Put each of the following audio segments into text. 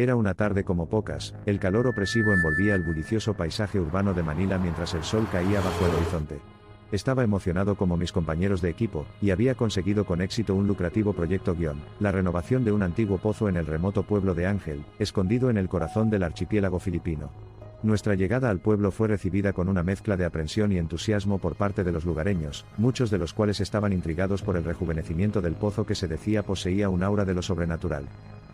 Era una tarde como pocas, el calor opresivo envolvía el bullicioso paisaje urbano de Manila mientras el sol caía bajo el horizonte. Estaba emocionado como mis compañeros de equipo, y había conseguido con éxito un lucrativo proyecto la renovación de un antiguo pozo en el remoto pueblo de Ángel, escondido en el corazón del archipiélago filipino. Nuestra llegada al pueblo fue recibida con una mezcla de aprensión y entusiasmo por parte de los lugareños, muchos de los cuales estaban intrigados por el rejuvenecimiento del pozo que se decía poseía un aura de lo sobrenatural.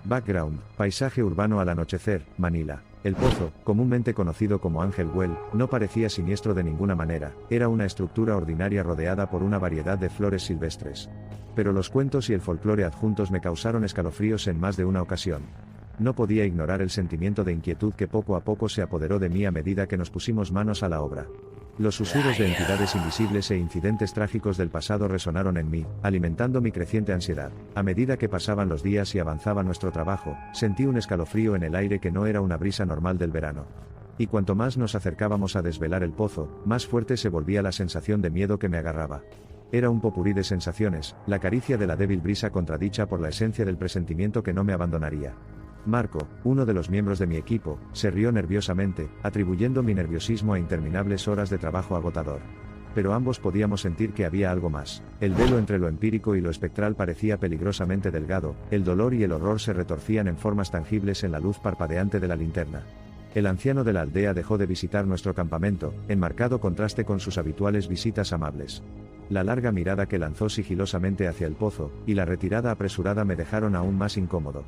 Background: paisaje urbano al anochecer, Manila. El pozo, comúnmente conocido como Ángel Well, no parecía siniestro de ninguna manera, era una estructura ordinaria rodeada por una variedad de flores silvestres. Pero los cuentos y el folclore adjuntos me causaron escalofríos en más de una ocasión. No podía ignorar el sentimiento de inquietud que poco a poco se apoderó de mí a medida que nos pusimos manos a la obra. Los susurros de entidades invisibles e incidentes trágicos del pasado resonaron en mí, alimentando mi creciente ansiedad. A medida que pasaban los días y avanzaba nuestro trabajo, sentí un escalofrío en el aire que no era una brisa normal del verano. Y cuanto más nos acercábamos a desvelar el pozo, más fuerte se volvía la sensación de miedo que me agarraba. Era un popurrí de sensaciones, la caricia de la débil brisa contradicha por la esencia del presentimiento que no me abandonaría. Marco, uno de los miembros de mi equipo, se rió nerviosamente, atribuyendo mi nerviosismo a interminables horas de trabajo agotador. Pero ambos podíamos sentir que había algo más. El velo entre lo empírico y lo espectral parecía peligrosamente delgado, el dolor y el horror se retorcían en formas tangibles en la luz parpadeante de la linterna. El anciano de la aldea dejó de visitar nuestro campamento, en marcado contraste con sus habituales visitas amables. La larga mirada que lanzó sigilosamente hacia el pozo, y la retirada apresurada me dejaron aún más incómodo.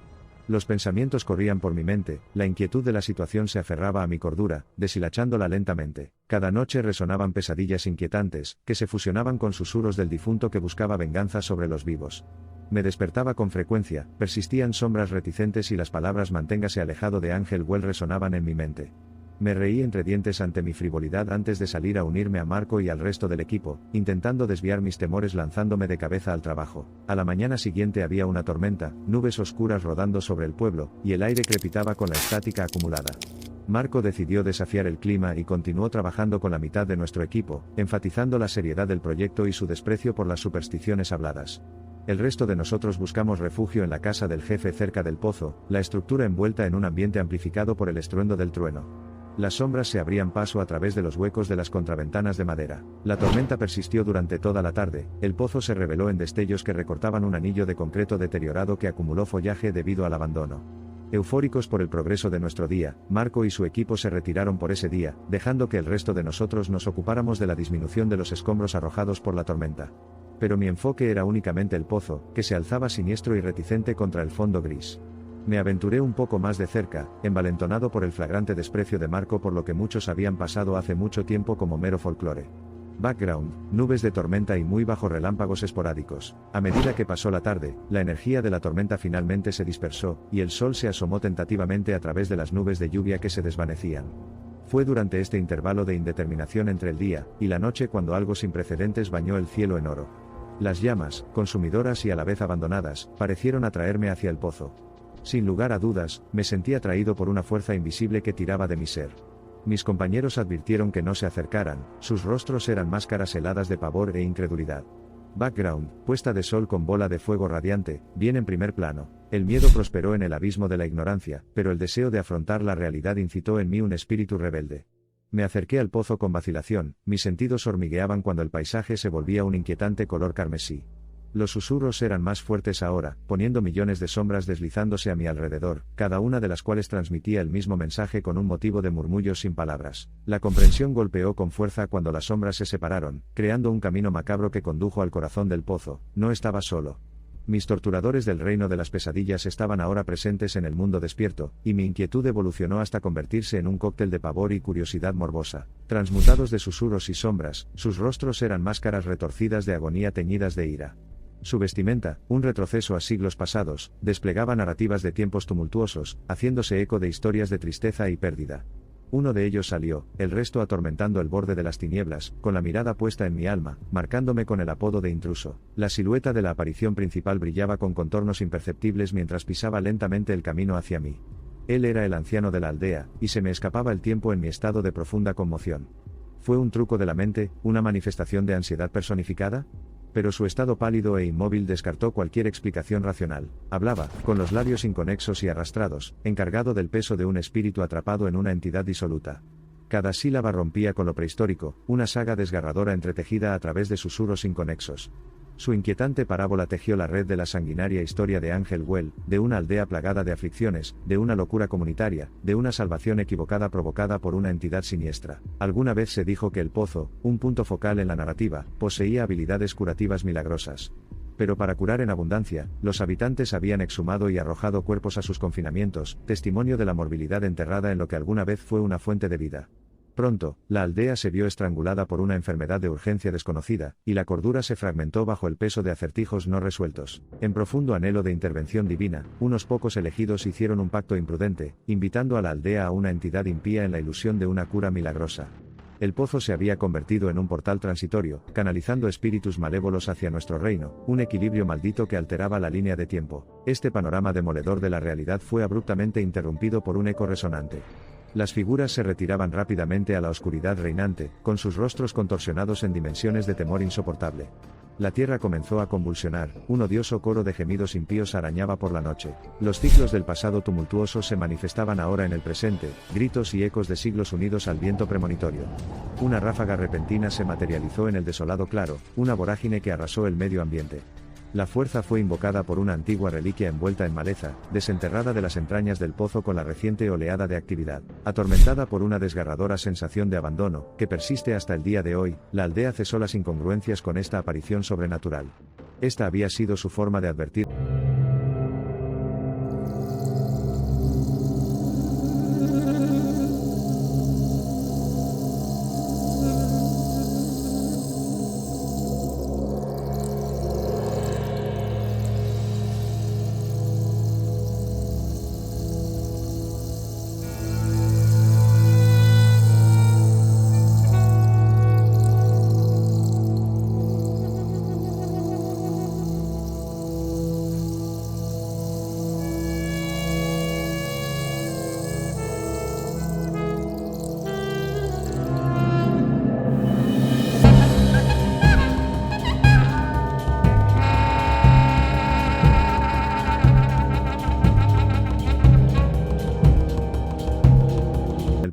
Los pensamientos corrían por mi mente, la inquietud de la situación se aferraba a mi cordura, deshilachándola lentamente. Cada noche resonaban pesadillas inquietantes, que se fusionaban con susurros del difunto que buscaba venganza sobre los vivos. Me despertaba con frecuencia, persistían sombras reticentes y las palabras "manténgase alejado de Ángel Well" resonaban en mi mente. Me reí entre dientes ante mi frivolidad antes de salir a unirme a Marco y al resto del equipo, intentando desviar mis temores lanzándome de cabeza al trabajo. A la mañana siguiente había una tormenta, nubes oscuras rodando sobre el pueblo, y el aire crepitaba con la estática acumulada. Marco decidió desafiar el clima y continuó trabajando con la mitad de nuestro equipo, enfatizando la seriedad del proyecto y su desprecio por las supersticiones habladas. El resto de nosotros buscamos refugio en la casa del jefe cerca del pozo, la estructura envuelta en un ambiente amplificado por el estruendo del trueno. Las sombras se abrían paso a través de los huecos de las contraventanas de madera. La tormenta persistió durante toda la tarde, el pozo se reveló en destellos que recortaban un anillo de concreto deteriorado que acumuló follaje debido al abandono. Eufóricos por el progreso de nuestro día, Marco y su equipo se retiraron por ese día, dejando que el resto de nosotros nos ocupáramos de la disminución de los escombros arrojados por la tormenta. Pero mi enfoque era únicamente el pozo, que se alzaba siniestro y reticente contra el fondo gris. Me aventuré un poco más de cerca, envalentonado por el flagrante desprecio de Marco por lo que muchos habían pasado hace mucho tiempo como mero folclore. Background: nubes de tormenta y muy bajo relámpagos esporádicos. A medida que pasó la tarde, la energía de la tormenta finalmente se dispersó, y el sol se asomó tentativamente a través de las nubes de lluvia que se desvanecían. Fue durante este intervalo de indeterminación entre el día y la noche cuando algo sin precedentes bañó el cielo en oro. Las llamas, consumidoras y a la vez abandonadas, parecieron atraerme hacia el pozo. Sin lugar a dudas, me sentí atraído por una fuerza invisible que tiraba de mi ser. Mis compañeros advirtieron que no se acercaran, sus rostros eran máscaras heladas de pavor e incredulidad. Background: puesta de sol con bola de fuego radiante, bien en primer plano. El miedo prosperó en el abismo de la ignorancia, pero el deseo de afrontar la realidad incitó en mí un espíritu rebelde. Me acerqué al pozo con vacilación, mis sentidos hormigueaban cuando el paisaje se volvía un inquietante color carmesí. Los susurros eran más fuertes ahora, poniendo millones de sombras deslizándose a mi alrededor, cada una de las cuales transmitía el mismo mensaje con un motivo de murmullos sin palabras. La comprensión golpeó con fuerza cuando las sombras se separaron, creando un camino macabro que condujo al corazón del pozo. No estaba solo. Mis torturadores del reino de las pesadillas estaban ahora presentes en el mundo despierto, y mi inquietud evolucionó hasta convertirse en un cóctel de pavor y curiosidad morbosa. Transmutados de susurros y sombras, sus rostros eran máscaras retorcidas de agonía teñidas de ira. Su vestimenta, un retroceso a siglos pasados, desplegaba narrativas de tiempos tumultuosos, haciéndose eco de historias de tristeza y pérdida. Uno de ellos salió, el resto atormentando el borde de las tinieblas, con la mirada puesta en mi alma, marcándome con el apodo de intruso. La silueta de la aparición principal brillaba con contornos imperceptibles mientras pisaba lentamente el camino hacia mí. Él era el anciano de la aldea, y se me escapaba el tiempo en mi estado de profunda conmoción. ¿Fue un truco de la mente, una manifestación de ansiedad personificada? Pero su estado pálido e inmóvil descartó cualquier explicación racional. Hablaba, con los labios inconexos y arrastrados, encargado del peso de un espíritu atrapado en una entidad disoluta. Cada sílaba rompía con lo prehistórico, una saga desgarradora entretejida a través de susurros inconexos. Su inquietante parábola tejió la red de la sanguinaria historia de Ángel Well, de una aldea plagada de aflicciones, de una locura comunitaria, de una salvación equivocada provocada por una entidad siniestra. Alguna vez se dijo que el pozo, un punto focal en la narrativa, poseía habilidades curativas milagrosas. Pero para curar en abundancia, los habitantes habían exhumado y arrojado cuerpos a sus confinamientos, testimonio de la morbilidad enterrada en lo que alguna vez fue una fuente de vida. Pronto, la aldea se vio estrangulada por una enfermedad de urgencia desconocida, y la cordura se fragmentó bajo el peso de acertijos no resueltos. En profundo anhelo de intervención divina, unos pocos elegidos hicieron un pacto imprudente, invitando a la aldea a una entidad impía en la ilusión de una cura milagrosa. El pozo se había convertido en un portal transitorio, canalizando espíritus malévolos hacia nuestro reino, un equilibrio maldito que alteraba la línea de tiempo. Este panorama demoledor de la realidad fue abruptamente interrumpido por un eco resonante. Las figuras se retiraban rápidamente a la oscuridad reinante, con sus rostros contorsionados en dimensiones de temor insoportable. La tierra comenzó a convulsionar, un odioso coro de gemidos impíos arañaba por la noche. Los ciclos del pasado tumultuoso se manifestaban ahora en el presente, gritos y ecos de siglos unidos al viento premonitorio. Una ráfaga repentina se materializó en el desolado claro, una vorágine que arrasó el medio ambiente. La fuerza fue invocada por una antigua reliquia envuelta en maleza, desenterrada de las entrañas del pozo con la reciente oleada de actividad. Atormentada por una desgarradora sensación de abandono, que persiste hasta el día de hoy, la aldea cesó las incongruencias con esta aparición sobrenatural. Esta había sido su forma de advertir.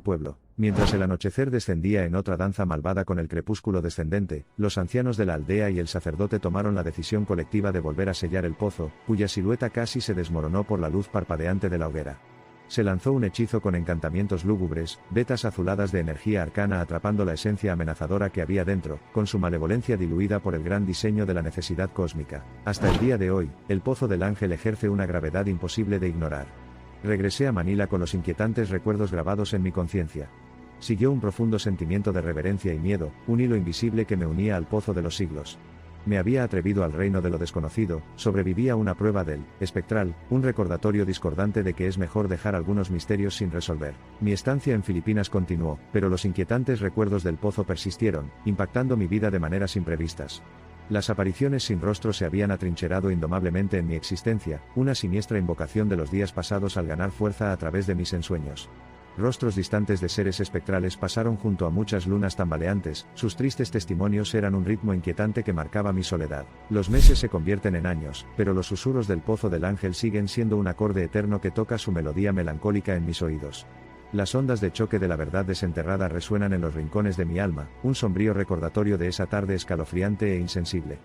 Pueblo. Mientras el anochecer descendía en otra danza malvada con el crepúsculo descendente, los ancianos de la aldea y el sacerdote tomaron la decisión colectiva de volver a sellar el pozo, cuya silueta casi se desmoronó por la luz parpadeante de la hoguera. Se lanzó un hechizo con encantamientos lúgubres, vetas azuladas de energía arcana atrapando la esencia amenazadora que había dentro, con su malevolencia diluida por el gran diseño de la necesidad cósmica. Hasta el día de hoy, el pozo del ángel ejerce una gravedad imposible de ignorar. Regresé a Manila con los inquietantes recuerdos grabados en mi conciencia. Siguió un profundo sentimiento de reverencia y miedo, un hilo invisible que me unía al pozo de los siglos. Me había atrevido al reino de lo desconocido, sobrevivía una prueba del espectral, un recordatorio discordante de que es mejor dejar algunos misterios sin resolver. Mi estancia en Filipinas continuó, pero los inquietantes recuerdos del pozo persistieron, impactando mi vida de maneras imprevistas. Las apariciones sin rostro se habían atrincherado indomablemente en mi existencia, una siniestra invocación de los días pasados al ganar fuerza a través de mis ensueños. Rostros distantes de seres espectrales pasaron junto a muchas lunas tambaleantes, sus tristes testimonios eran un ritmo inquietante que marcaba mi soledad. Los meses se convierten en años, pero los susurros del pozo del ángel siguen siendo un acorde eterno que toca su melodía melancólica en mis oídos. Las ondas de choque de la verdad desenterrada resuenan en los rincones de mi alma, un sombrío recordatorio de esa tarde escalofriante e insensible.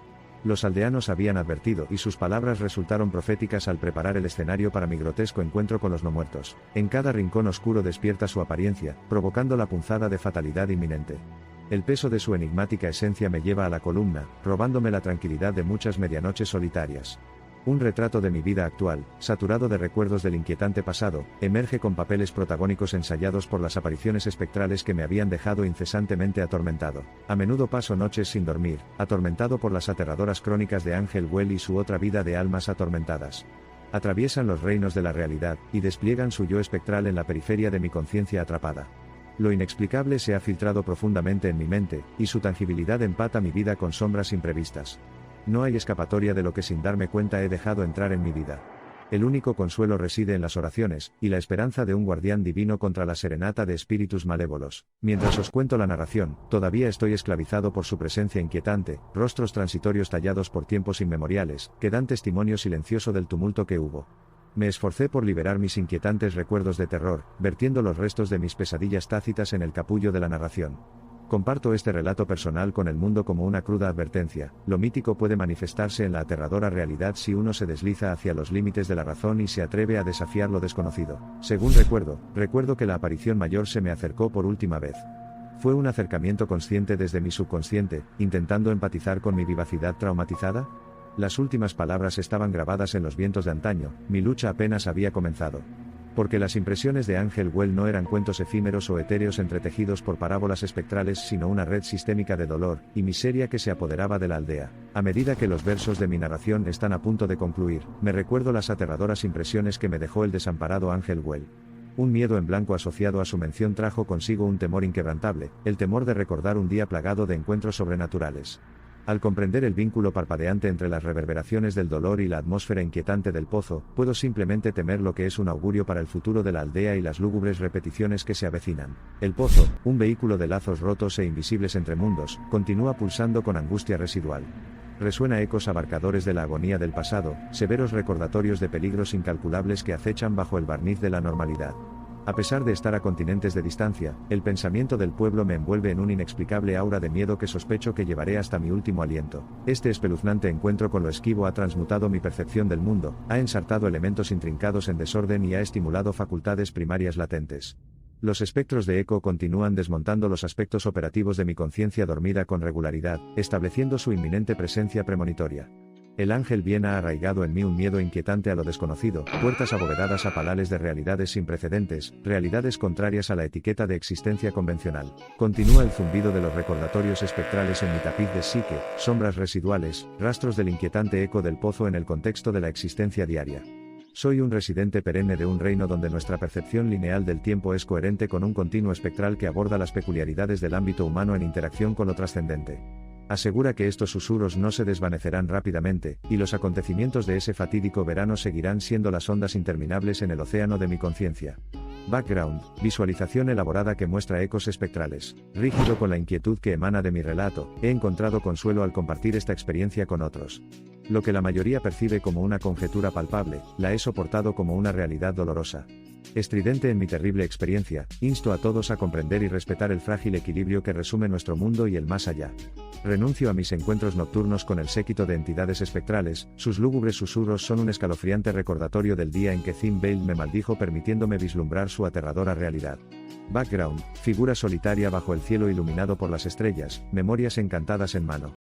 Los aldeanos habían advertido y sus palabras resultaron proféticas al preparar el escenario para mi grotesco encuentro con los no muertos. En cada rincón oscuro despierta su apariencia, provocando la punzada de fatalidad inminente. El peso de su enigmática esencia me lleva a la columna, robándome la tranquilidad de muchas medianoches solitarias. Un retrato de mi vida actual, saturado de recuerdos del inquietante pasado, emerge con papeles protagónicos ensayados por las apariciones espectrales que me habían dejado incesantemente atormentado. A menudo paso noches sin dormir, atormentado por las aterradoras crónicas de Ángel Well y su otra vida de almas atormentadas. Atraviesan los reinos de la realidad, y despliegan su yo espectral en la periferia de mi conciencia atrapada. Lo inexplicable se ha filtrado profundamente en mi mente, y su tangibilidad empata mi vida con sombras imprevistas. No hay escapatoria de lo que sin darme cuenta he dejado entrar en mi vida. El único consuelo reside en las oraciones, y la esperanza de un guardián divino contra la serenata de espíritus malévolos. Mientras os cuento la narración, todavía estoy esclavizado por su presencia inquietante, rostros transitorios tallados por tiempos inmemoriales, que dan testimonio silencioso del tumulto que hubo. Me esforcé por liberar mis inquietantes recuerdos de terror, vertiendo los restos de mis pesadillas tácitas en el capullo de la narración. Comparto este relato personal con el mundo como una cruda advertencia: lo mítico puede manifestarse en la aterradora realidad si uno se desliza hacia los límites de la razón y se atreve a desafiar lo desconocido. Según recuerdo que la aparición mayor se me acercó por última vez. ¿Fue un acercamiento consciente desde mi subconsciente, intentando empatizar con mi vivacidad traumatizada? Las últimas palabras estaban grabadas en los vientos de antaño, mi lucha apenas había comenzado. Porque las impresiones de Ángel Well no eran cuentos efímeros o etéreos entretejidos por parábolas espectrales, sino una red sistémica de dolor y miseria que se apoderaba de la aldea. A medida que los versos de mi narración están a punto de concluir, me recuerdo las aterradoras impresiones que me dejó el desamparado Ángel Well. Un miedo en blanco asociado a su mención trajo consigo un temor inquebrantable, el temor de recordar un día plagado de encuentros sobrenaturales. Al comprender el vínculo parpadeante entre las reverberaciones del dolor y la atmósfera inquietante del pozo, puedo simplemente temer lo que es un augurio para el futuro de la aldea y las lúgubres repeticiones que se avecinan. El pozo, un vehículo de lazos rotos e invisibles entre mundos, continúa pulsando con angustia residual. Resuena ecos abarcadores de la agonía del pasado, severos recordatorios de peligros incalculables que acechan bajo el barniz de la normalidad. A pesar de estar a continentes de distancia, el pensamiento del pueblo me envuelve en un inexplicable aura de miedo que sospecho que llevaré hasta mi último aliento. Este espeluznante encuentro con lo esquivo ha transmutado mi percepción del mundo, ha ensartado elementos intrincados en desorden y ha estimulado facultades primarias latentes. Los espectros de eco continúan desmontando los aspectos operativos de mi conciencia dormida con regularidad, estableciendo su inminente presencia premonitoria. El ángel bien ha arraigado en mí un miedo inquietante a lo desconocido, puertas abovedadas a palales de realidades sin precedentes, realidades contrarias a la etiqueta de existencia convencional. Continúa el zumbido de los recordatorios espectrales en mi tapiz de psique, sombras residuales, rastros del inquietante eco del pozo en el contexto de la existencia diaria. Soy un residente perenne de un reino donde nuestra percepción lineal del tiempo es coherente con un continuo espectral que aborda las peculiaridades del ámbito humano en interacción con lo trascendente. Asegura que estos susurros no se desvanecerán rápidamente, y los acontecimientos de ese fatídico verano seguirán siendo las ondas interminables en el océano de mi conciencia. Background, visualización elaborada que muestra ecos espectrales. Rígido con la inquietud que emana de mi relato, he encontrado consuelo al compartir esta experiencia con otros. Lo que la mayoría percibe como una conjetura palpable, la he soportado como una realidad dolorosa. Estridente en mi terrible experiencia, insto a todos a comprender y respetar el frágil equilibrio que resume nuestro mundo y el más allá. Renuncio a mis encuentros nocturnos con el séquito de entidades espectrales, sus lúgubres susurros son un escalofriante recordatorio del día en que Thin Bale me maldijo permitiéndome vislumbrar su aterradora realidad. Background, figura solitaria bajo el cielo iluminado por las estrellas, memorias encantadas en mano.